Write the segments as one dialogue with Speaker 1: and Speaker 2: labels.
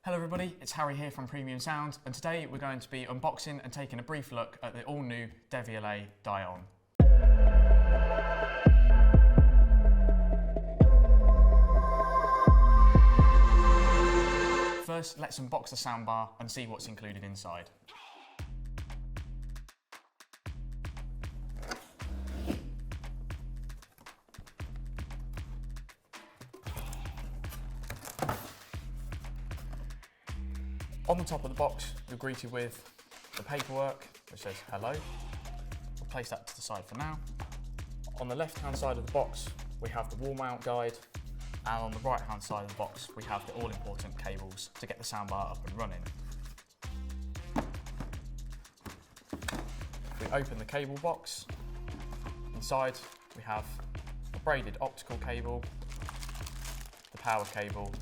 Speaker 1: Hello everybody, it's Harry here from Premium Sound, and today we're going to be unboxing and taking a brief look at the all-new Devialet Dione. First, let's unbox the soundbar and see what's included inside. On the top of the box, you're greeted with the paperwork which says hello. We'll place that to the side for now. On the left-hand side of the box, we have the wall mount guide, and on the right-hand side of the box, we have the all-important cables to get the soundbar up and running. We open the cable box. Inside, we have a braided optical cable, the power cable,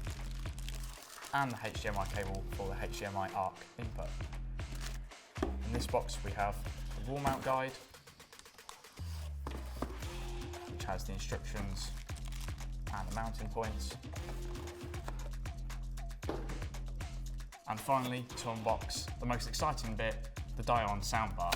Speaker 1: and the HDMI cable for the HDMI eARC input. In this box we have the wall mount guide, which has the instructions and the mounting points. And finally, to unbox the most exciting bit, the Dione soundbar.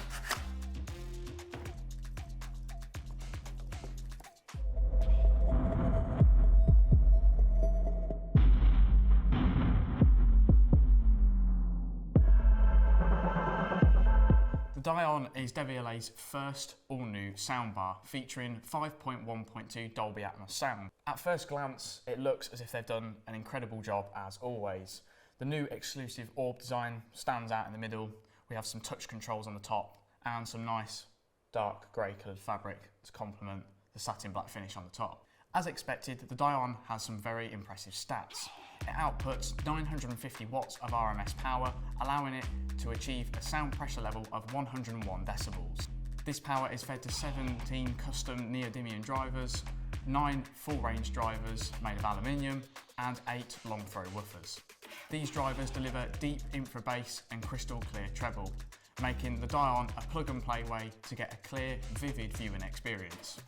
Speaker 1: The Dione is Devialet's first all-new soundbar featuring 5.1.2 Dolby Atmos sound. At first glance, it looks as if they've done an incredible job as always. The new exclusive orb design stands out in the middle. We have some touch controls on the top and some nice dark grey coloured fabric to complement the satin black finish on the top. As expected, the Dione has some very impressive stats. It outputs 950 watts of RMS power, allowing it to achieve a sound pressure level of 101 decibels. This power is fed to 17 custom neodymium drivers, 9 full range drivers made of aluminium, and 8 long throw woofers. These drivers deliver deep infra bass and crystal clear treble, making the Dione a plug and play way to get a clear, vivid viewing experience.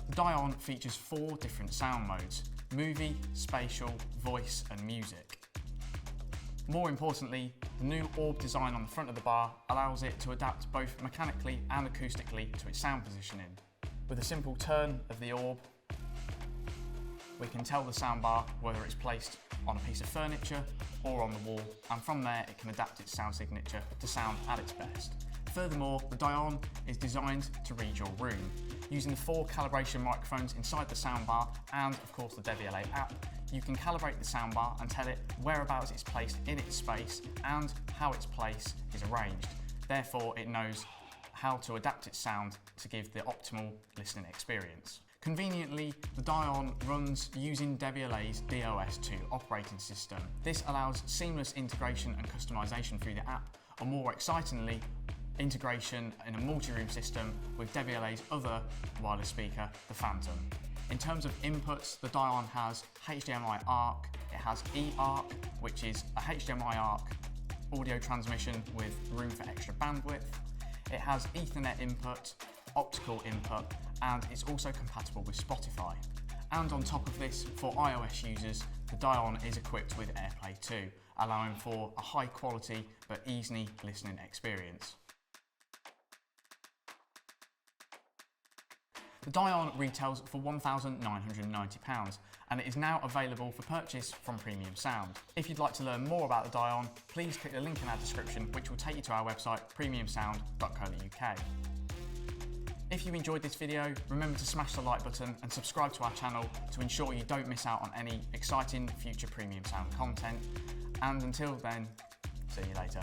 Speaker 1: The Dione features 4 different sound modes: movie, spatial, voice and music. More importantly, the new orb design on the front of the bar allows it to adapt both mechanically and acoustically to its sound positioning. With a simple turn of the orb, we can tell the soundbar whether it's placed on a piece of furniture or on the wall, and from there it can adapt its sound signature to sound at its best. Furthermore, the Dione is designed to read your room. Using the 4 calibration microphones inside the soundbar and of course the Devialet app, you can calibrate the soundbar and tell it whereabouts it's placed in its space and how its place is arranged. Therefore, it knows how to adapt its sound to give the optimal listening experience. Conveniently, the Dione runs using Devialet's DOS2 operating system. This allows seamless integration and customization through the app, or more excitingly, integration in a multi-room system with Devialet's other wireless speaker, the Phantom. In terms of inputs, the Dione has HDMI ARC, it has eARC, which is a HDMI ARC audio transmission with room for extra bandwidth. It has Ethernet input, optical input, and it's also compatible with Spotify. And on top of this, for iOS users, the Dione is equipped with AirPlay 2, allowing for a high quality but easy listening experience. The Dione retails for £1,990 and it is now available for purchase from Premium Sound. If you'd like to learn more about the Dione, please click the link in our description, which will take you to our website premiumsound.co.uk. If you enjoyed this video, remember to smash the like button and subscribe to our channel to ensure you don't miss out on any exciting future Premium Sound content. And until then, see you later.